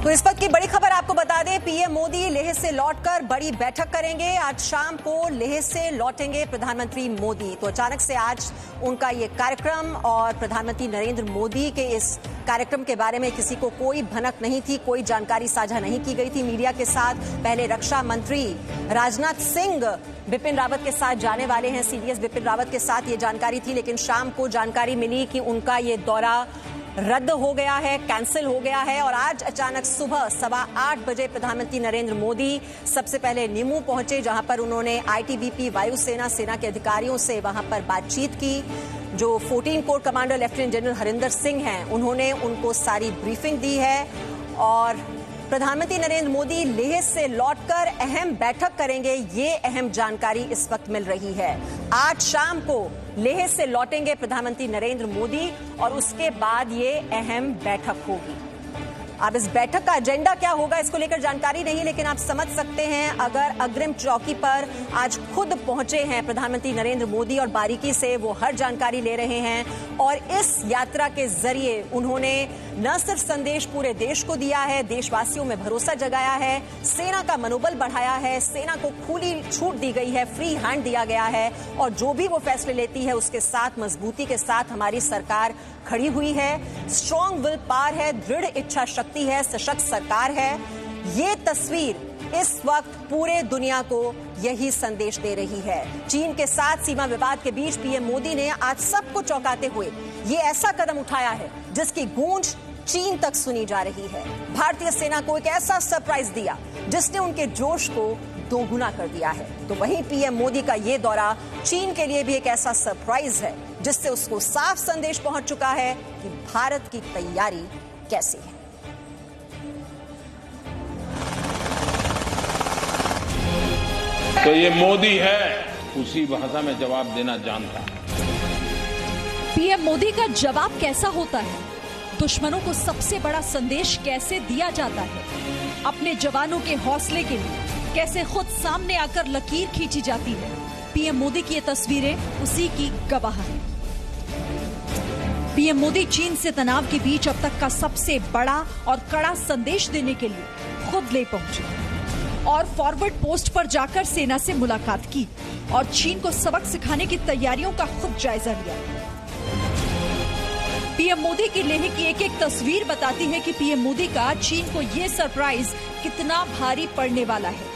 तो इस वक्त की बड़ी खबर आपको बता दें, पीएम मोदी लेह से लौटकर बड़ी बैठक करेंगे। आज शाम को लेह से लौटेंगे प्रधानमंत्री मोदी। तो अचानक से आज उनका ये कार्यक्रम और प्रधानमंत्री नरेंद्र मोदी के इस कार्यक्रम के बारे में किसी को कोई भनक नहीं थी, कोई जानकारी साझा नहीं की गई थी मीडिया के साथ। पहले रक्षा मंत्री राजनाथ सिंह बिपिन रावत के साथ जाने वाले हैं, सीडीएस बिपिन रावत के साथ ये जानकारी थी, लेकिन शाम को जानकारी मिली कि उनका ये दौरा रद्द हो गया है, कैंसिल हो गया है। और आज अचानक सुबह 8:15 बजे प्रधानमंत्री नरेंद्र मोदी सबसे पहले निमू पहुंचे, जहां पर उन्होंने आईटीबीपी वायुसेना सेना के अधिकारियों से वहां पर बातचीत की। जो 14 core commander lieutenant general Harinder Singh हैं, उन्होंने उनको सारी ब्रीफिंग दी है। और प्रधानमंत्री नरेंद्र मोदी लेह से लौटकर अहम बैठक करेंगे, ये अहम जानकारी इस वक्त मिल रही है। आज शाम को लेह से लौटेंगे प्रधानमंत्री नरेंद्र मोदी और उसके बाद ये अहम बैठक होगी। अब इस बैठक का एजेंडा क्या होगा, इसको लेकर जानकारी नहीं, लेकिन आप समझ सकते हैं अगर अग्रिम चौकी पर आज खुद पहुंचे हैं प्रधानमंत्री नरेंद्र मोदी और बारीकी से वो हर जानकारी ले रहे हैं। और इस यात्रा के जरिए उन्होंने न सिर्फ संदेश पूरे देश को दिया है, देशवासियों में भरोसा जगाया है, सेना का मनोबल बढ़ाया है, सेना को खुली छूट दी गई है, फ्री हैंड दिया गया है। और जो भी वो फैसले लेती है उसके साथ मजबूती के साथ हमारी सरकार खड़ी हुई है। स्ट्रॉन्ग विल पावर है, दृढ़ इच्छा शक्ति है, सशक्त सरकार है। ये तस्वीर इस वक्त पूरे दुनिया को यही संदेश दे रही है। चीन के साथ सीमा विवाद के बीच पीएम मोदी ने आज सबको चौंकाते हुए ये ऐसा कदम उठाया है जिसकी गूंज चीन तक सुनी जा रही है। भारतीय सेना को एक ऐसा सरप्राइज दिया जिसने उनके जोश को दोगुना कर दिया है। तो वहीं पीएम मोदी का ये दौरा चीन के लिए भी एक ऐसा सरप्राइज है जिससे उसको साफ संदेश पहुंच चुका है कि भारत की तैयारी कैसी है। तो ये मोदी है, उसी भाषा में जवाब देना जानता है। पीएम मोदी का जवाब कैसा होता है, दुश्मनों को सबसे बड़ा संदेश कैसे दिया जाता है, अपने जवानों के हौसले के लिए कैसे खुद सामने आकर लकीर खींची जाती है, पीएम मोदी की ये तस्वीरें उसी की गवाह हैं। पीएम मोदी चीन से तनाव के बीच अब तक का सबसे बड़ा और कड़ा संदेश देने के लिए खुद ले पहुंचे और फॉरवर्ड पोस्ट पर जाकर सेना से मुलाकात की और चीन को सबक सिखाने की तैयारियों का खुद जायजा लिया। पीएम मोदी की लेह की एक एक तस्वीर बताती है कि पीएम मोदी का चीन को ये सरप्राइज कितना भारी पड़ने वाला है।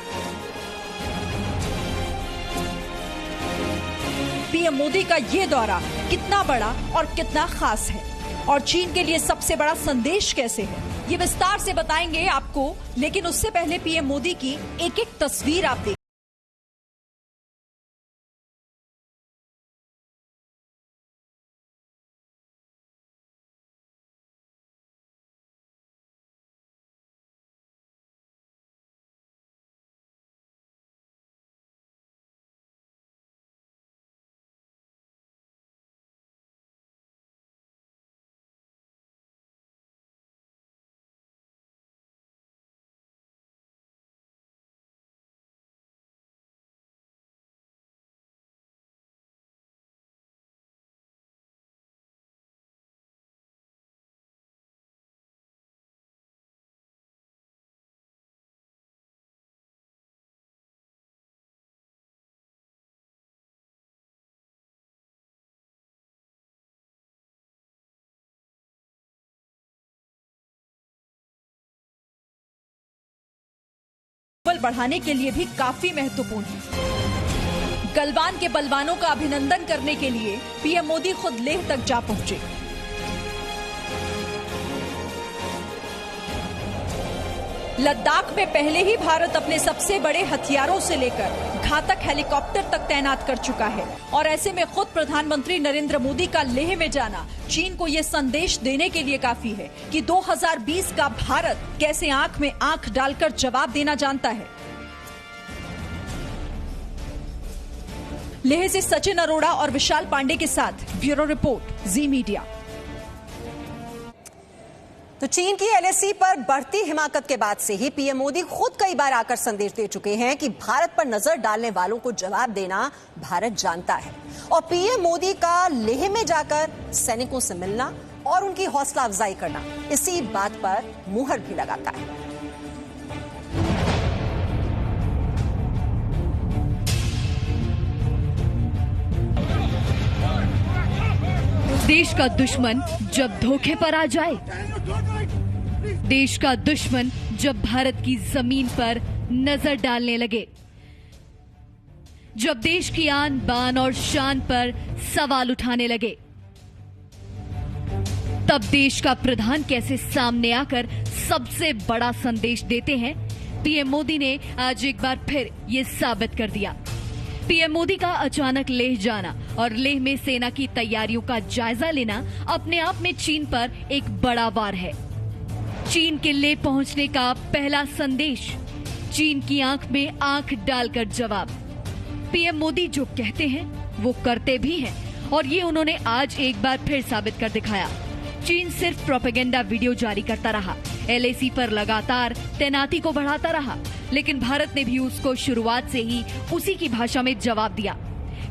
पीएम मोदी का ये दौरा कितना बड़ा और कितना खास है और चीन के लिए सबसे बड़ा संदेश कैसे है, ये विस्तार से बताएंगे आपको। लेकिन उससे पहले पीएम मोदी की एक एक तस्वीर आप देखिए। बढ़ाने के लिए भी काफी महत्वपूर्ण है। गलवान के बलवानों का अभिनंदन करने के लिए पीएम मोदी खुद लेह तक जा पहुंचे। लद्दाख में पहले ही भारत अपने सबसे बड़े हथियारों से लेकर घातक हेलीकॉप्टर तक तैनात कर चुका है और ऐसे में खुद प्रधानमंत्री नरेंद्र मोदी का लेह में जाना चीन को ये संदेश देने के लिए काफी है कि 2020 का भारत कैसे आंख में आंख डालकर जवाब देना जानता है। लेह से सचिन अरोड़ा और विशाल पांडे के साथ ब्यूरो रिपोर्ट, जी मीडिया। तो चीन की एलएसी पर बढ़ती हिमाकत के बाद से ही पीएम मोदी खुद कई बार आकर संदेश दे चुके हैं कि भारत पर नजर डालने वालों को जवाब देना भारत जानता है। और पीएम मोदी का लेह में जाकर सैनिकों से मिलना, और उनकी हौसला अफजाई करना इसी बात पर मुहर भी लगाता है। देश का दुश्मन जब धोखे पर आ जाए, देश का दुश्मन जब भारत की जमीन पर नजर डालने लगे, जब देश की आन बान और शान पर सवाल उठाने लगे, तब देश का प्रधान कैसे सामने आकर सबसे बड़ा संदेश देते हैं, पीएम मोदी ने आज एक बार फिर ये साबित कर दिया। पीएम मोदी का अचानक लेह जाना और लेह में सेना की तैयारियों का जायजा लेना अपने आप में चीन पर एक बड़ा वार है। चीन के लेह पहुंचने का पहला संदेश, चीन की आंख में आंख डालकर जवाब। पीएम मोदी जो कहते हैं वो करते भी हैं और ये उन्होंने आज एक बार फिर साबित कर दिखाया। चीन सिर्फ प्रोपेगेंडा वीडियो जारी करता रहा, एलएसी पर लगातार तैनाती को बढ़ाता रहा, लेकिन भारत ने भी उसको शुरुआत से ही उसी की भाषा में जवाब दिया।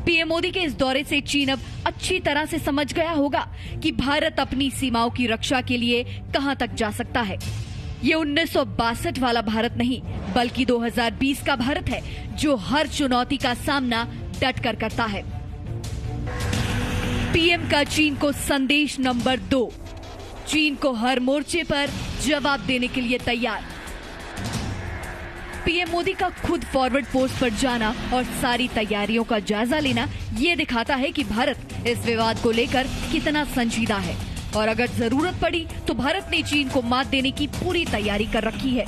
पीएम मोदी के इस दौरे से चीन अब अच्छी तरह से समझ गया होगा कि भारत अपनी सीमाओं की रक्षा के लिए कहां तक जा सकता है। ये 1962 वाला भारत नहीं, बल्कि 2020 का भारत है जो हर चुनौती का सामना डट कर करता है। पीएम का चीन को संदेश नंबर 2, चीन को हर मोर्चे पर जवाब देने के लिए तैयार। पीएम मोदी का खुद फॉरवर्ड पोस्ट पर जाना और सारी तैयारियों का जायजा लेना ये दिखाता है कि भारत इस विवाद को लेकर कितना संजीदा है और अगर जरूरत पड़ी तो भारत ने चीन को मात देने की पूरी तैयारी कर रखी है।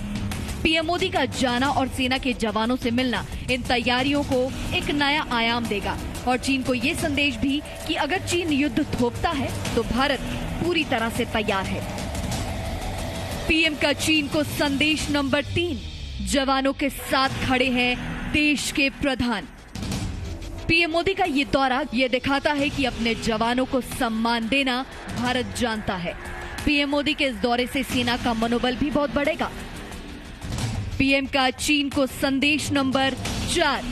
पीएम मोदी का जाना और सेना के जवानों से मिलना इन तैयारियों को एक नया आयाम देगा और चीन को ये संदेश भी कि अगर चीन युद्ध थोपता है तो भारत पूरी तरह से तैयार है। पीएम का चीन को संदेश नंबर 3, जवानों के साथ खड़े हैं देश के प्रधान। पीएम मोदी का ये दौरा ये दिखाता है कि अपने जवानों को सम्मान देना भारत जानता है। पीएम मोदी के इस दौरे से सेना का मनोबल भी बहुत बढ़ेगा। पीएम का चीन को संदेश नंबर 4,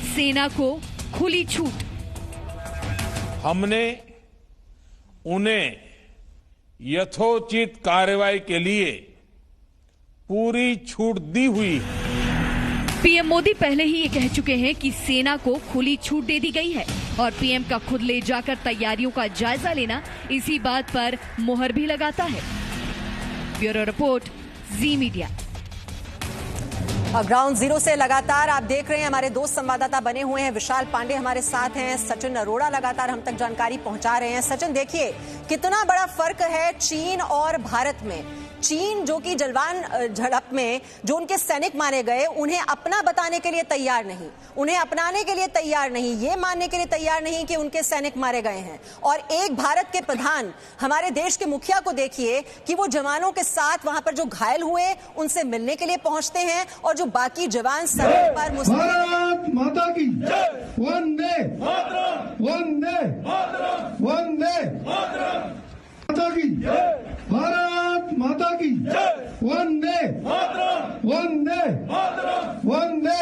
सेना को खुली छूट। हमने उन्हें यथोचित कार्रवाई के लिए पूरी छूट दी हुई है। पीएम मोदी पहले ही ये कह चुके हैं कि सेना को खुली छूट दे दी गई है और पीएम का खुद ले जाकर तैयारियों का जायजा लेना इसी बात पर मुहर भी लगाता है। ब्यूरो रिपोर्ट, जी मीडिया। ग्राउंड जीरो से लगातार आप देख रहे हैं, हमारे दो संवाददाता बने हुए हैं। विशाल पांडे हमारे साथ हैं, सचिन अरोड़ा लगातार हम तक जानकारी पहुंचा रहे हैं। सचिन, देखिए कितना बड़ा फर्क है चीन और भारत में। चीन जो कि जलवान झड़प में जो उनके सैनिक मारे गए, उन्हें अपना बताने के लिए तैयार नहीं, उन्हें अपनाने के लिए तैयार नहीं, ये मानने के लिए तैयार नहीं कि उनके सैनिक मारे गए हैं। और एक भारत के प्रधान, हमारे देश के मुखिया को देखिए कि वो जवानों के साथ वहां पर जो घायल हुए उनसे मिलने के लिए पहुंचते हैं और जो बाकी जवान सरहद पर भारत माता की वंदे वंदे वंदे माता की, भारत माता की वंदे वंदे वंदे।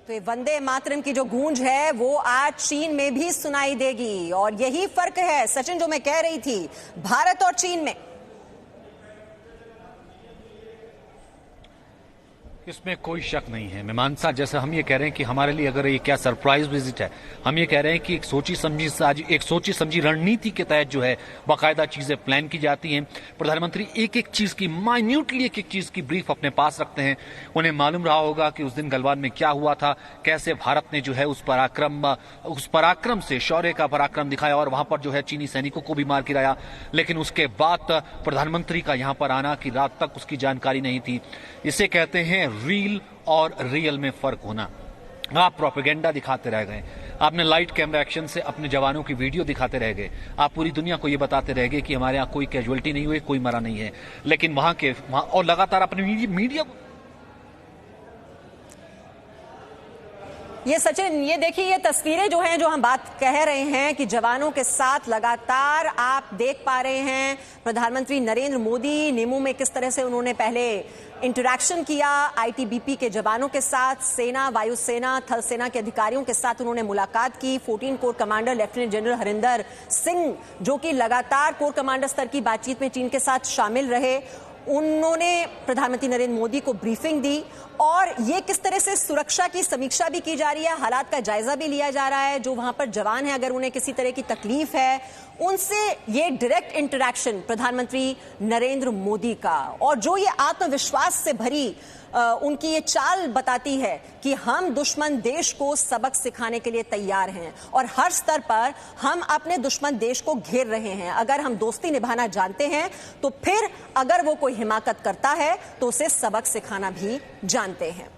तो ये वंदे मातरम की जो गूंज है वो आज चीन में भी सुनाई देगी और यही फर्क है सचिन जो मैं कह रही थी भारत और चीन में। इसमें कोई शक नहीं है मीमांसा, जैसे हम ये कह रहे हैं कि हमारे लिए अगर ये क्या सरप्राइज विजिट है, हम ये कह रहे हैं कि एक सोची समझी रणनीति के तहत जो है बाकायदा चीजें प्लान की जाती हैं। प्रधानमंत्री एक एक चीज की माइन्यूटली एक एक चीज की ब्रीफ अपने पास रखते हैं। उन्हें मालूम रहा होगा कि उस दिन गलवान में क्या हुआ था, कैसे भारत ने जो है उस पराक्रम से शौर्य का पराक्रम दिखाया और वहां पर जो है चीनी सैनिकों को भी मार गिराया। लेकिन उसके बाद प्रधानमंत्री का यहां पर आना कि रात तक उसकी जानकारी नहीं थी। इसे कहते हैं रील और रियल में फर्क होना। आप प्रोपेगेंडा दिखाते रह गए, आपने लाइट कैमरा एक्शन से अपने जवानों की वीडियो दिखाते रह गए, आप पूरी दुनिया को ये बताते रह गए कि हमारे यहाँ कोई कैजुअलिटी नहीं हुई, कोई मरा नहीं है। लेकिन वहां और लगातार अपने मीडिया ये सचिन, ये देखिए, ये तस्वीरें जो हैं, जो हम बात कह रहे हैं कि जवानों के साथ लगातार आप देख पा रहे हैं प्रधानमंत्री नरेंद्र मोदी निमू में किस तरह से उन्होंने पहले इंटरैक्शन किया आईटीबीपी के जवानों के साथ, सेना, वायुसेना, थल सेना के अधिकारियों के साथ उन्होंने मुलाकात की। 14 core commander lieutenant general Harinder Singh, जो कि लगातार कोर कमांडर स्तर की बातचीत में चीन के साथ शामिल रहे, उन्होंने प्रधानमंत्री नरेंद्र मोदी को ब्रीफिंग दी और ये किस तरह से सुरक्षा की समीक्षा भी की जा रही है, हालात का जायजा भी लिया जा रहा है। जो वहां पर जवान हैं, अगर उन्हें किसी तरह की तकलीफ है, उनसे ये डायरेक्ट इंटरैक्शन प्रधानमंत्री नरेंद्र मोदी का, और जो ये आत्मविश्वास से भरी उनकी ये चाल बताती है कि हम दुश्मन देश को सबक सिखाने के लिए तैयार हैं और हर स्तर पर हम अपने दुश्मन देश को घेर रहे हैं। अगर हम दोस्ती निभाना जानते हैं तो फिर अगर वो कोई हिमाकत करता है तो उसे सबक सिखाना भी जानते हैं।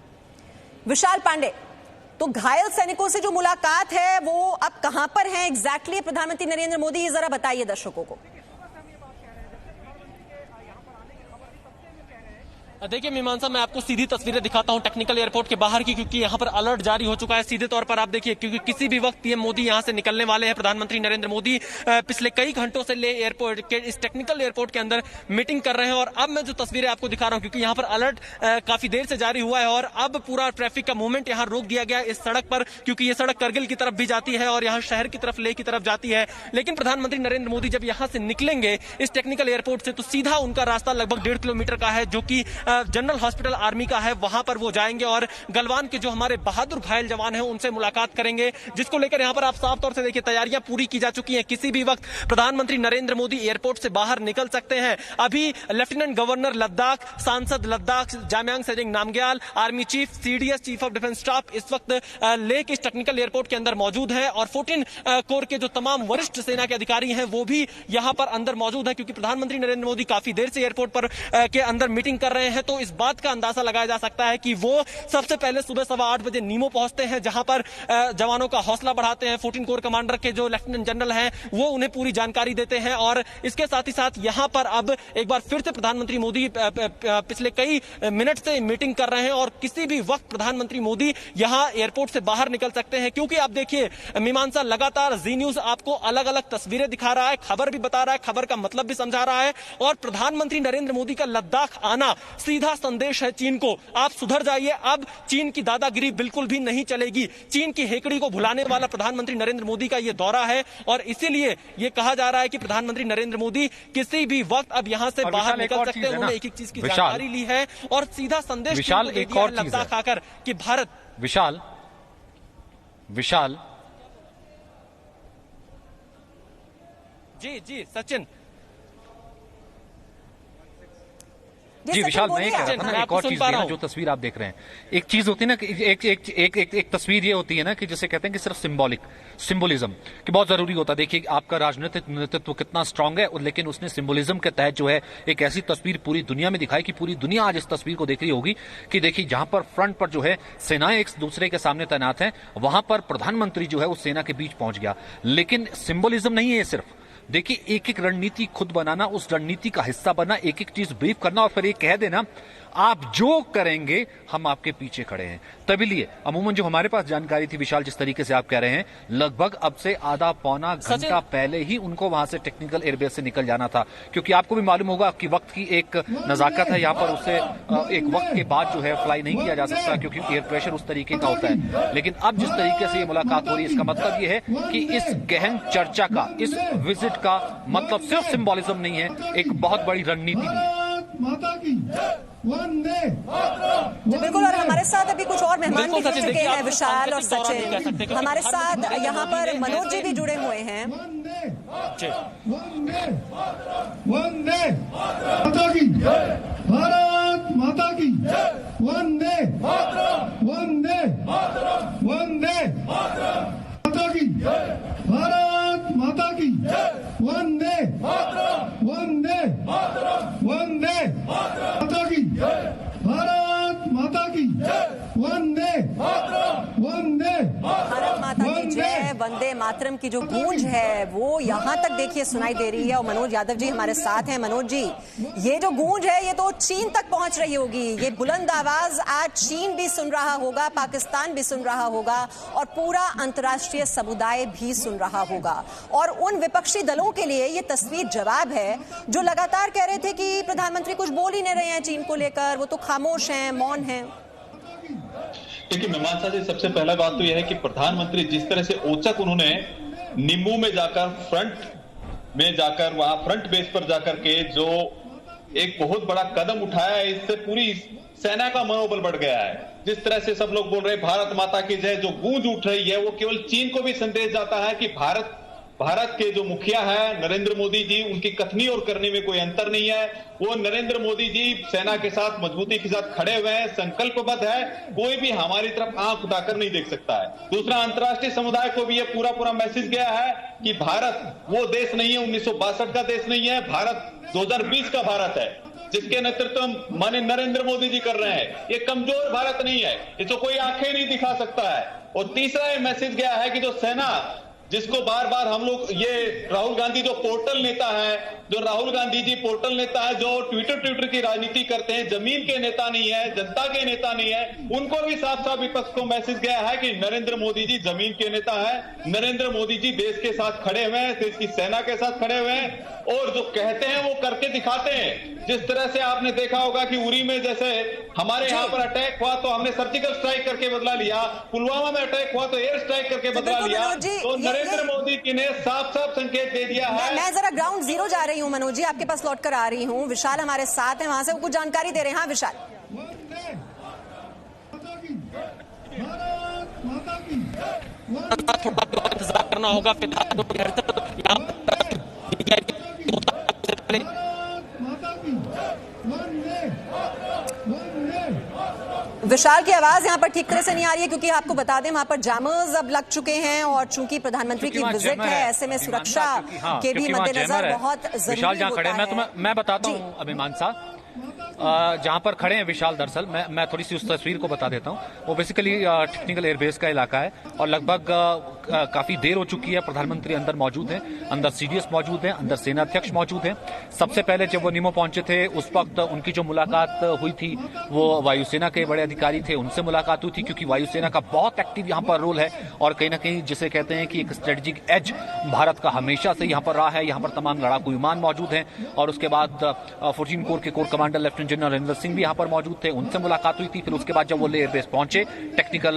विशाल पांडे, तो घायल सैनिकों से जो मुलाकात है वो अब कहां पर है एग्जैक्टली प्रधानमंत्री नरेंद्र मोदी, ये जरा बताइए दर्शकों को। देखिए मीमांसा, मैं आपको सीधी तस्वीरें दिखाता हूं टेक्निकल एयरपोर्ट के बाहर की, क्योंकि यहां पर अलर्ट जारी हो चुका है। सीधे तौर पर आप देखिए, क्योंकि किसी भी वक्त पीएम मोदी यहां से निकलने वाले हैं। प्रधानमंत्री नरेंद्र मोदी पिछले कई घंटों से ले एयरपोर्ट के इस टेक्निकल एयरपोर्ट के अंदर मीटिंग कर रहे हैं। और अब मैं जो तस्वीरें आपको दिखा रहा हूं, क्योंकि यहां पर अलर्ट काफी देर से जारी हुआ है और अब पूरा ट्रैफिक का मूवमेंट यहां रोक दिया गया इस सड़क पर, क्योंकि ये सड़क करगिल की तरफ भी जाती है और यहाँ शहर की तरफ, लेह की तरफ जाती है। लेकिन प्रधानमंत्री नरेंद्र मोदी जब यहाँ से निकलेंगे इस टेक्निकल एयरपोर्ट से, तो सीधा उनका रास्ता लगभग 1.5 किलोमीटर का है, जो कि जनरल हॉस्पिटल आर्मी का है। वहां पर वो जाएंगे और गलवान के जो हमारे बहादुर घायल जवान हैं उनसे मुलाकात करेंगे, जिसको लेकर यहां पर आप साफ तौर से देखिए तैयारियां पूरी की जा चुकी हैं। किसी भी वक्त प्रधानमंत्री नरेंद्र मोदी एयरपोर्ट से बाहर निकल सकते हैं। अभी लेफ्टिनेंट गवर्नर लद्दाख, सांसद Ladakh Jamyang Tsering Namgyal, army chief, CDS chief of defence staff इस वक्त लेह के टेक्निकल एयरपोर्ट के अंदर मौजूद है और 14 कोर के जो तमाम वरिष्ठ सेना के अधिकारी हैं वो भी यहां पर अंदर मौजूद है, क्योंकि प्रधानमंत्री नरेंद्र मोदी काफी देर से एयरपोर्ट पर के अंदर मीटिंग कर रहे हैं। तो इस बात का अंदाजा लगाया जा सकता है कि वो सबसे पहले सुबह 8:15 बजे नीमो पहुंचते हैं, जहां पर जवानों का हौसला बढ़ाते हैं। 14 कोर कमांडर के जो लेफ्टिनेंट जनरल हैं वो उन्हें पूरी जानकारी देते हैं और इसके साथ ही साथ यहां पर अब एक बार फिर से प्रधानमंत्री मोदी पिछले कई मिनट से मीटिंग कर रहे हैं और किसी भी वक्त प्रधानमंत्री मोदी यहां एयरपोर्ट से बाहर निकल सकते हैं। क्योंकि आप देखिए मीमांसा, लगातार जी न्यूज आपको अलग अलग तस्वीरें दिखा रहा है, खबर भी बता रहा है, खबर का मतलब भी समझा रहा है और प्रधानमंत्री नरेंद्र मोदी का लद्दाख आना सीधा संदेश है चीन को, आप सुधर जाइए, अब चीन की दादागिरी बिल्कुल भी नहीं चलेगी। चीन की हेकड़ी को भुलाने वाला प्रधानमंत्री नरेंद्र मोदी का यह दौरा है और इसीलिए यह कहा जा रहा है कि प्रधानमंत्री नरेंद्र मोदी किसी भी वक्त अब यहां से बाहर निकल सकते हैं। उन्होंने एक एक चीज की जानकारी ली है और सीधा संदेश विशाल एक और चीज लद्दाख आकर कि भारत विशाल जी सचिन जी विशाल, मैं कह रहा था ना, एक और चीज जो तस्वीर आप देख रहे हैं, एक चीज होती है ना कि एक तस्वीर ये होती है ना कि जिसे कहते हैं कि सिर्फ सिंबोलिज्म कि बहुत जरूरी होता है। देखिए आपका राजनीतिक नेतृत्व कितना स्ट्रांग है, लेकिन उसने सिंबोलिज्म के तहत जो है एक ऐसी तस्वीर पूरी दुनिया में दिखाई कि पूरी दुनिया आज इस तस्वीर को देख रही होगी कि देखिए जहां पर फ्रंट पर जो है सेनाएं एक दूसरे के सामने तैनात है, वहां पर प्रधानमंत्री जो है उस सेना के बीच पहुंच गया। लेकिन सिंबोलिज्म नहीं है ये सिर्फ, देखिए एक एक रणनीति खुद बनाना, उस रणनीति का हिस्सा बनना, एक एक चीज ब्रीफ करना और फिर ये कह देना आप जो करेंगे हम आपके पीछे खड़े हैं। तभी लिए अमूमन जो हमारे पास जानकारी थी विशाल, जिस तरीके से आप कह रहे हैं, लगभग अब से आधा पौना घंटा पहले ही उनको वहां से टेक्निकल एयरबेस से निकल जाना था, क्योंकि आपको भी मालूम होगा कि वक्त की एक नजाकत है यहाँ पर, उससे एक वक्त के बाद जो है फ्लाई नहीं किया जा सकता क्योंकि एयर प्रेशर उस तरीके का होता है। लेकिन अब जिस तरीके से ये मुलाकात हो रही है, इसका मतलब ये है कि इस गहन चर्चा का, इस विजिट का मतलब सिर्फ सिंबोलिज्म नहीं है, एक बहुत बड़ी रणनीति भी है। माता की वंदे बिल्कुल। और हमारे साथ अभी कुछ और मेहमान भी जुड़ चुके हैं, विशाल और सचिन। हमारे साथ यहाँ पर मनोज जी भी जुड़े हुए हैं। वंदे वंदे माता की, भारत माता की वंदे वंदे वंदे माता की, भारत माता की वंदे वंदे वंदे माता की, भारत माता की वंदे वंदे भारत माता की जय, वंदे मातरम की जो गूंज है वो यहां तक देखिए सुनाई दे रही है। और मनोज यादव जी हमारे साथ हैं। मनोज जी, ये जो गूंज है ये तो चीन तक पहुंच रही होगी। ये बुलंद आवाज आज चीन भी सुन रहा होगा, पाकिस्तान भी सुन रहा होगा और पूरा अंतर्राष्ट्रीय समुदाय भी सुन रहा होगा। और उन विपक्षी दलों के लिए ये तस्वीर जवाब है जो लगातार कह रहे थे कि प्रधानमंत्री कुछ बोल ही नहीं रहे हैं चीन को लेकर, वो तो खामोश हैं, मौन हैं। देखिए मीमांसा जी, सबसे पहला बात तो यह है कि प्रधानमंत्री जिस तरह से औचक उन्होंने नींबू में जाकर वहां फ्रंट बेस पर जाकर के जो एक बहुत बड़ा कदम उठाया है, इससे पूरी सेना का मनोबल बढ़ गया है। जिस तरह से सब लोग बोल रहे हैं भारत माता की जय, जो गूंज उठ रही है वो केवल चीन को भी संदेश जाता है कि भारत के जो मुखिया है नरेंद्र मोदी जी, उनकी कथनी और करनी में कोई अंतर नहीं है। वो नरेंद्र मोदी जी सेना के साथ मजबूती के साथ खड़े हुए हैं, संकल्पबद्ध है, कोई भी हमारी तरफ आंख उठाकर नहीं देख सकता है। दूसरा, अंतर्राष्ट्रीय समुदाय को भी ये पूरा मैसेज गया है कि भारत वो देश नहीं है, 1962 का देश नहीं है, भारत 2020 का भारत है, जिसके नेतृत्व माननीय नरेंद्र मोदी जी कर रहे हैं। ये कमजोर भारत नहीं है, इसको कोई आंखें नहीं दिखा सकता है। और तीसरा ये मैसेज गया है कि जो सेना, जिसको बार बार हम लोग, ये राहुल गांधी जो पोर्टल नेता है, जो राहुल गांधी जी पोर्टल नेता है, जो ट्विटर की राजनीति करते हैं, जमीन के नेता नहीं है, जनता के नेता नहीं है, उनको भी साफ साफ विपक्ष को मैसेज गया है कि नरेंद्र मोदी जी जमीन के नेता है, नरेंद्र मोदी जी देश के साथ खड़े हुए हैं, देश की सेना के साथ खड़े हुए हैं और जो कहते हैं वो करके दिखाते हैं। जिस तरह से आपने देखा होगा कि उरी में जैसे हमारे यहाँ पर अटैक हुआ तो हमने सर्जिकल स्ट्राइक करके बदला लिया, पुलवामा में अटैक हुआ तो एयर स्ट्राइक करके बदला लिया। तो नरेंद्र मोदी जी ने साफ साफ संकेत दे दिया है। मैं जरा ग्राउंड जीरो जा रही हूँ मनोज जी, आपके पास लौट कर आ रही हूँ। विशाल हमारे साथ हैं, वहां से वो कुछ जानकारी दे रहे हैं। हाँ विशाल, थोड़ा इंतजार करना होगा। विशाल की आवाज यहाँ पर ठीक तरह से नहीं आ रही है क्योंकि आपको बता दें वहां पर जामर्स अब लग चुके हैं और चूंकि प्रधानमंत्री की विजिट है ऐसे में सुरक्षा के भी मद्देनजर बहुत जरूरी होता है। मैं बताता हूँ अभिमानसा, जहां पर खड़े हैं विशाल, दरअसल मैं थोड़ी सी उस तस्वीर को बता देता हूं। वो बेसिकली टेक्निकल एयरबेस का इलाका है और लगभग काफी देर हो चुकी है। प्रधानमंत्री अंदर मौजूद हैं, अंदर सीडीएस मौजूद हैं, अंदर सेना अध्यक्ष मौजूद हैं। सबसे पहले जब वो निमो पहुंचे थे उस वक्त उनकी जो मुलाकात हुई थी वो वायुसेना के बड़े अधिकारी थे, उनसे मुलाकात हुई थी क्योंकि वायुसेना का बहुत एक्टिव यहाँ पर रोल है और कहीं ना कहीं जिसे कहते हैं कि एक स्ट्रेटेजिक एज भारत का हमेशा से यहाँ पर रहा है। यहाँ पर तमाम लड़ाकू विमान मौजूद हैं और उसके बाद 14 कोर के core commander lieutenant general Narendra Singh भी यहाँ पर मौजूद थे, उनसे मुलाकात हुई थी। फिर उसके बाद जब वो एयरबेस पहुंचे, टेक्निकल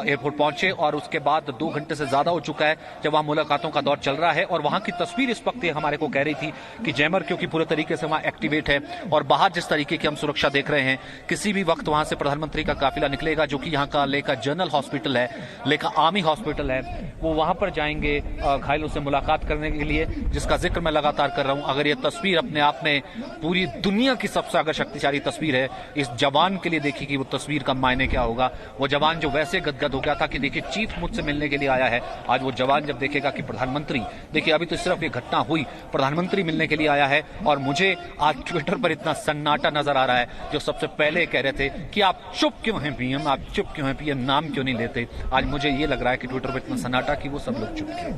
एयरपोर्ट पहुंचे और उसके बाद 2 घंटे से ज्यादा हो चुका है जब वहां मुलाकातों का दौर चल रहा है। और वहां की तस्वीर इस वक्त हमारे को कह रही थी कि जैमर क्योंकि पूरे तरीके से वहां एक्टिवेट है और बाहर जिस तरीके की हम सुरक्षा देख रहे हैं, किसी भी वक्त वहां से प्रधानमंत्री का काफिला निकलेगा जो कि यहाँ का लेखा जनरल हॉस्पिटल है, लेखा आर्मी हॉस्पिटल है, वो वहां पर जाएंगे घायलों से मुलाकात करने के लिए, जिसका जिक्र मैं लगातार कर रहा हूं। अगर ये तस्वीर अपने आप में पूरी दुनिया की सबसे अगर शक्तिशाली तस्वीर है, इस जवान के लिए देखिए कि वो तस्वीर का मायने क्या होगा। वो जवान जो वैसे गदगद हो गया था कि देखिए चीफ मुझसे मिलने के लिए आया है, आज वो जवान जब देखेगा कि प्रधानमंत्री, देखिए अभी तो सिर्फ ये घटना हुई, प्रधानमंत्री मिलने के लिए आया है और मुझे आज ट्विटर पर इतना सन्नाटा नजर आ रहा है। जो सबसे पहले कह रहे थे कि आप चुप क्यों हैं पीएम, आप चुप क्यों हैं पीएम, नाम क्यों नहीं लेते, आज मुझे ये लग रहा है कि ट्विटर पर इतना सन्नाटा कि वो सब लोग चुप क्यों।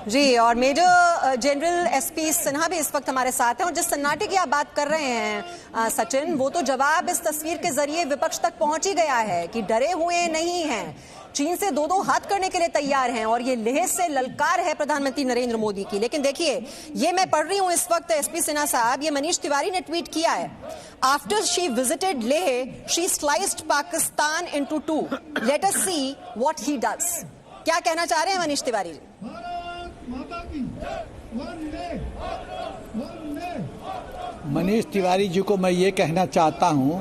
जी, और मेजर जनरल एसपी सिन्हा भी इस वक्त हमारे साथ हैं और जिस सन्नाटे की आप बात कर रहे हैं सचिन, वो तो जवाब इस तस्वीर के जरिए विपक्ष तक पहुंच ही गया है कि डरे हुए नहीं हैं, चीन से 2-2 हाथ करने के लिए तैयार हैं और ये लेह से ललकार है प्रधानमंत्री नरेंद्र मोदी की। लेकिन देखिए, ये मैं पढ़ रही हूं इस वक्त एसपी सिन्हा साहब, ये मनीष तिवारी ने ट्वीट किया है, after she visited Leh she sliced Pakistan into 2, let us see what he does. क्या कहना चाह रहे हैं मनीष तिवारी जी? मनीष तिवारी जी को मैं ये कहना चाहता हूं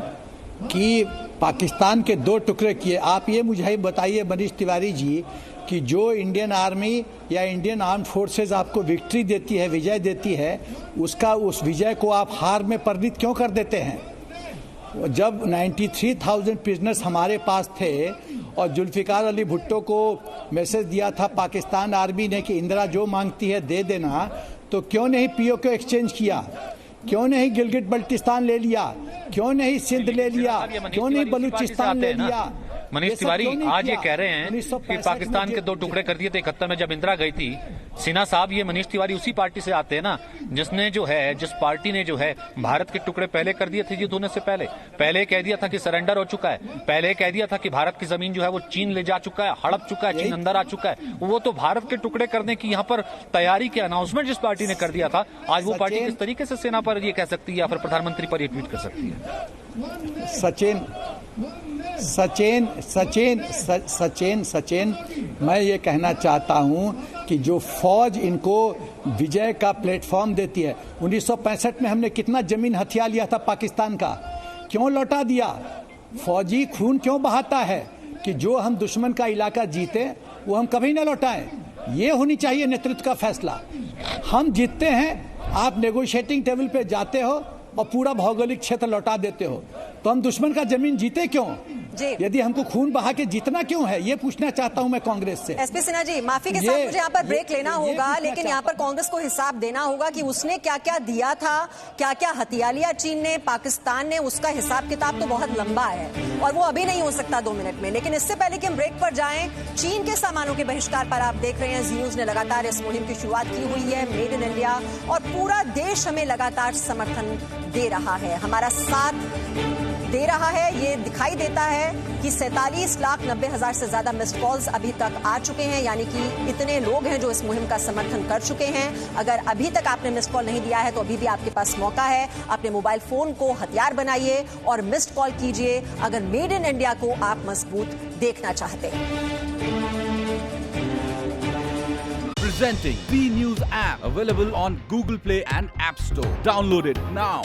कि पाकिस्तान के 2 टुकड़े किए। आप ये मुझे बताइए मनीष तिवारी जी कि जो इंडियन आर्मी या इंडियन आर्म फोर्सेस आपको विक्ट्री देती है, विजय देती है, उस विजय को आप हार में परिणित क्यों कर देते हैं? जब 93,000 प्रिजनर्स हमारे पास थे और जुल्फिकार अली भुट्टो को मैसेज दिया था पाकिस्तान आर्मी ने कि इंदिरा जो मांगती है दे देना, तो क्यों नहीं पीओके एक्सचेंज किया, क्यों नहीं गिलगिट बल्टिस्तान ले लिया, क्यों नहीं सिंध ले लिया, क्यों नहीं बलूचिस्तान ले लिया? मनीष सब तिवारी क्यों नहीं आज ये किया? कह रहे हैं 1965 कि पाकिस्तान के 2 टुकड़े कर दिए थे 71 में जब इंदिरा गई थी। सिन्हा साहब, ये मनीष तिवारी उसी पार्टी से आते हैं ना जिसने जो है, जिस पार्टी ने जो है भारत के टुकड़े पहले कर दिए थे युद्ध होने से पहले कह दिया था कि सरेंडर हो चुका है, पहले कह दिया था कि भारत की जमीन जो है वो चीन ले जा चुका है, हड़प चुका है, चीन अंदर आ चुका है। वो तो भारत के टुकड़े करने की यहाँ पर तैयारी के अनाउंसमेंट जिस पार्टी ने कर दिया था, आज वो पार्टी किस तरीके से सेना पर ये कह सकती है या फिर प्रधानमंत्री पर ये ट्वीट कर सकती है? सचिन, मैं ये कहना चाहता हूं कि जो फौज इनको विजय का प्लेटफॉर्म देती है, 1965 में हमने कितना जमीन हथिया लिया था पाकिस्तान का, क्यों लौटा दिया? फौजी खून क्यों बहाता है कि जो हम दुश्मन का इलाका जीते वो हम कभी न लौटाएं? ये होनी चाहिए नेतृत्व का फैसला। हम जीतते हैं, आप नेगोशिएटिंग टेबल पे जाते हो और पूरा भौगोलिक क्षेत्र लौटा देते हो, तो हम दुश्मन का जमीन जीते क्यों? यदि हमको खून बहा के जीतना क्यों है, ये पूछना चाहता हूं मैं कांग्रेस से। एसपी सिन्हा जी, माफी के साथ मुझे यहाँ पर ब्रेक लेना होगा, लेकिन यहाँ पर कांग्रेस को हिसाब देना होगा कि उसने क्या क्या दिया था, क्या क्या हथिया लिया चीन ने, पाकिस्तान ने, उसका हिसाब किताब तो बहुत लंबा है और वो अभी नहीं हो सकता 2 मिनट में। लेकिन इससे पहले कि हम ब्रेक पर जाएं, चीन के सामानों के बहिष्कार पर आप देख रहे हैं जी न्यूज ने लगातार इस मुहिम की शुरुआत की हुई है, मेड इन इंडिया, और पूरा देश हमें लगातार समर्थन दे रहा है, हमारा साथ दे रहा है। ये दिखाई देता है कि 47,90,000 से ज्यादा मिस्ड कॉल्स अभी तक आ चुके हैं, यानी कि इतने लोग हैं जो इस मुहिम का समर्थन कर चुके हैं। अगर अभी तक आपने मिस्ड कॉल नहीं दिया है तो अभी भी आपके पास मौका है, अपने मोबाइल फोन को हथियार बनाइए और मिस्ड कॉल कीजिए अगर मेड इन इंडिया को आप मजबूत देखना चाहते हैं। Presenting B News app, available on Google Play and App Store. Download it now.